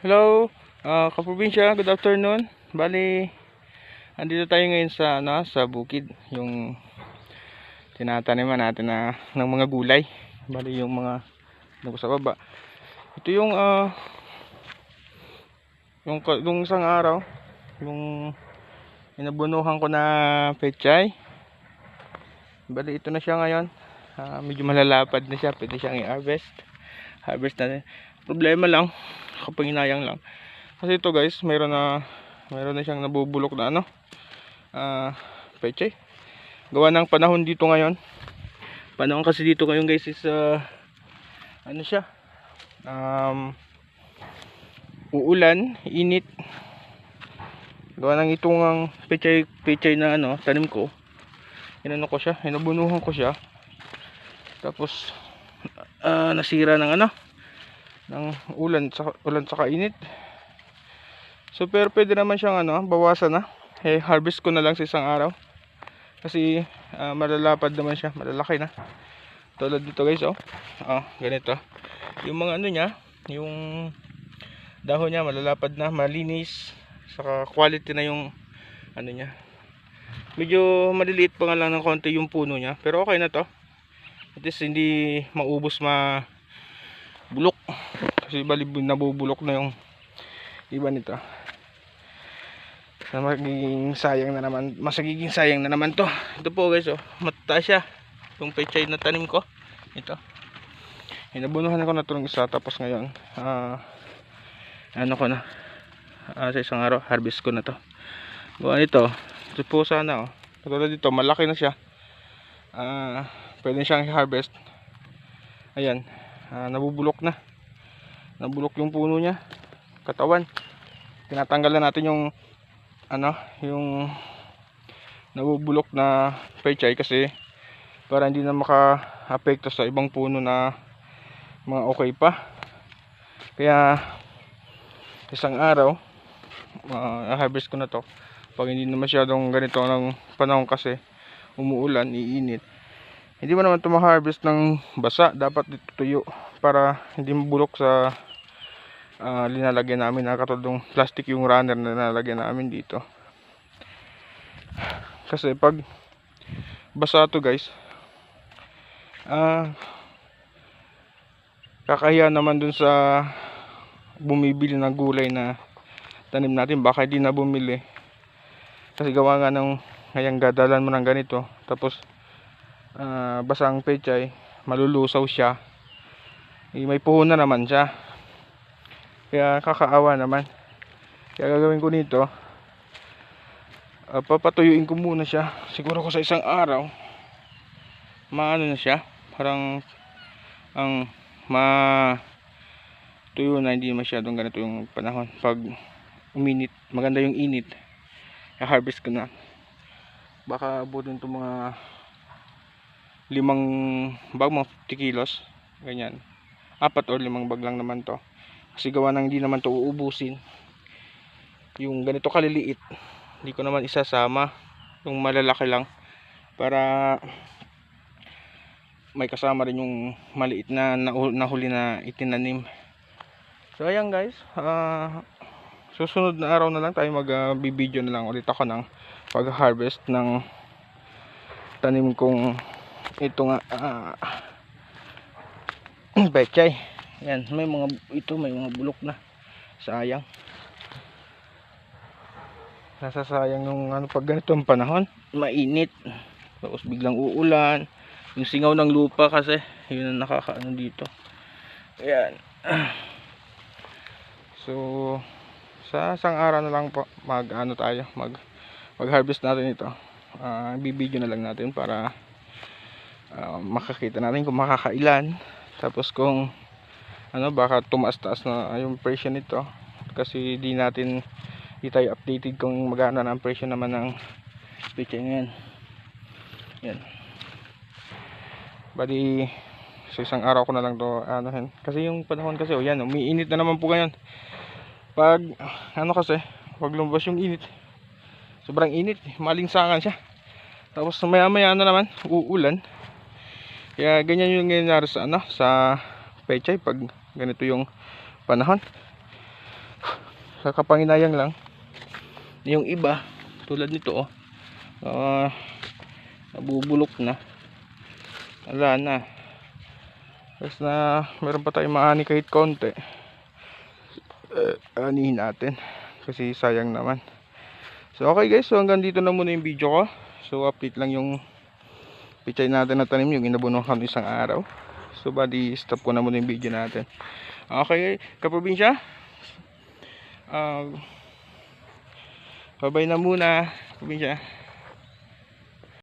Hello, kaprobinsya, good afternoon. Bali, andito tayo ngayon sa sa bukid, yung tinataniman natin ng mga gulay. Bali yung mga sa baba. Ito yung isang araw, yung inabunuhan ko na pechay. Bali ito na siya ngayon. Medyo malalapad na siya, pwede siyang i-harvest. Harvest natin. Problema lang, kapanginayang lang. Kasi ito guys, meron na siyang nabubulok na pechay. Gawa ng panahon dito ngayon. Panahon kasi dito ngayon guys is siya? Uulan, init. Gawa ng itong ang pechay na tanim ko. Inano ko siya, inabunuhan ko siya. Tapos nasira ng ng ulan saka init. So pero pwede naman siyang bawasan na. Harvest ko na lang sa isang araw. Kasi malalapad naman siya, malalaki na. Tulad dito guys, ganito. Yung mga niya, yung dahon niya malalapad na, malinis, saka quality na yung niya. Medyo maliliit pa nga lang ng konti yung puno niya, pero okay na to. At least hindi maubos bulok. Kasi bali nabubulok na yung iba nito. Na magiging sayang na naman to. Ito po guys, mataas siya. Itong pechay na tanim ko. Ito. Inabunuhan ko na ito ng isa. Tapos ngayon, ko na. Sa isang araw, harvest ko na to. Gawa ito. Ito po sana, katulad dito, malaki na siya. Pwede siyang i-harvest. Ayan. Nabubulok na. Nabulok yung puno niya. Katawan. Tinatanggal na natin yung yung nabubulok na pechay kasi para hindi na maka-apekto sa ibang puno na mga okay pa. Kaya isang araw harvest ko na to pag hindi na masyadong ganito ng panahon kasi umuulan, iinit. Hindi mo naman ito ma-harvest ng basa, dapat dito tuyo para hindi mabulok sa linalagyan namin katulad ng plastic yung runner na nalagyan namin dito. Kasi pag basa to guys, kakahiya naman dun sa bumibili ng gulay na tanim natin, baka hindi na bumili kasi gawa nga ng ngayang gadalan mo ng ganito tapos basang pechay, malulusaw siya, may puhunan naman siya. Kaya kakaawa naman. Kaya gagawin ko nito, papatuyuin ko muna siya. Siguro ko sa isang araw maano na siya, parang ang matuyo na, hindi masyadong ganito yung panahon. Pag uminit, maganda yung init, i-harvest ko na. Baka abutin ito mga 5 bag, mga 50 kilos, ganyan. 4 or 5 bag lang naman to. Kasi gawa nang hindi naman to uubusin. Yung ganito kaliliit, hindi ko naman isasama. Yung malalaki lang para may kasama rin yung maliit na nahuli na itinanim. So ayan guys, susunod na araw na lang tayo mag-video na lang ulit ako ng pag-harvest ng tanim kong ito nga pechay. Yan, may mga bulok na. Sayang. Nasasayang yung pag ganitong panahon, mainit. Tapos biglang uulan. Yung singaw ng lupa kasi, yun ang nakakaano dito. Ayan. So, sa isang araw na lang po, mag-harvest natin ito. Bibidyo na lang natin para makakita natin kung makakailan. Tapos kung baka tumaas-taas na yung presyo nito kasi di tayo updated kung magkano na ang presyo naman ng pechay ngayon. Yan. Bali sa isang araw ko na lang to kasi yung panahon kasi yan, umiinit na naman po ngayon. Pag kasi pag lumabas yung init, sobrang init, malingsangan siya. Tapos maya-maya na naman uulan. Kaya ganyan yung nangyayari sa sa pechay pag ganito yung panahon. sa kapanginayang lang. Yung iba tulad nito nabubulok na, wala na. Tapos na meron pa tayong maani kahit konti, anihin natin kasi sayang naman. So okay guys, so hanggang dito na muna yung video ko. So update lang yung pichay natin na tanim, yung inabunuhan isang araw. So bali stop ko na muna yung video natin. Okay kaprobinsya, bye bye na muna probinsya.